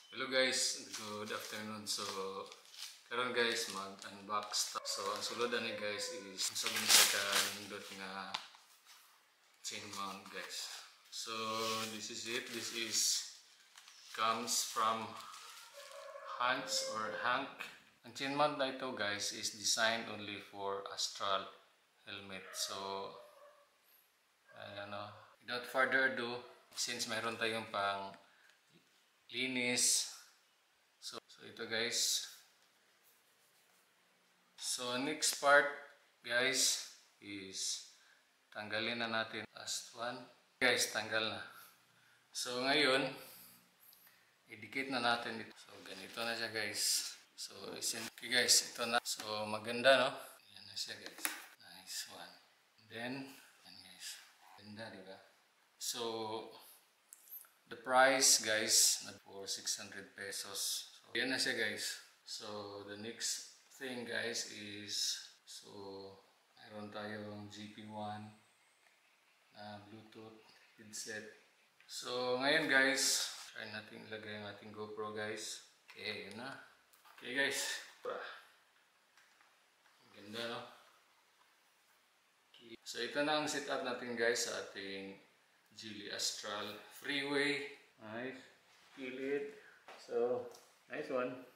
Hello guys, good afternoon. So, karon guys mag-unbox ta. So, ang sulod ani guys is sa nindot nga chain mount guys. So, this is it. This is comes from Hans or Hank. Ang chain mount na ito guys is designed only for Astral helmet. So, without further ado, since mayroon tayong pang linis, so ito guys. So next part guys is tanggalin na natin. Last one guys, tanggal na. So ngayon idikit na natin dito. So ganito na siya guys. So okay guys, ito na. So maganda no. Yan na siya guys. Nice one. And then yan guys, ganda diba? So the price guys for 600 pesos. So yan na siya guys. So the next thing guys is, so mayroon tayong GP1 na Bluetooth headset. So ngayon guys, try natin ilagay ang ating GoPro guys. Okay, yun na. Okay guys. Ganda no? Okay. So ito na ang setup natin guys sa ating Geely Astral Freeway. Nice. Feel it. So, nice one.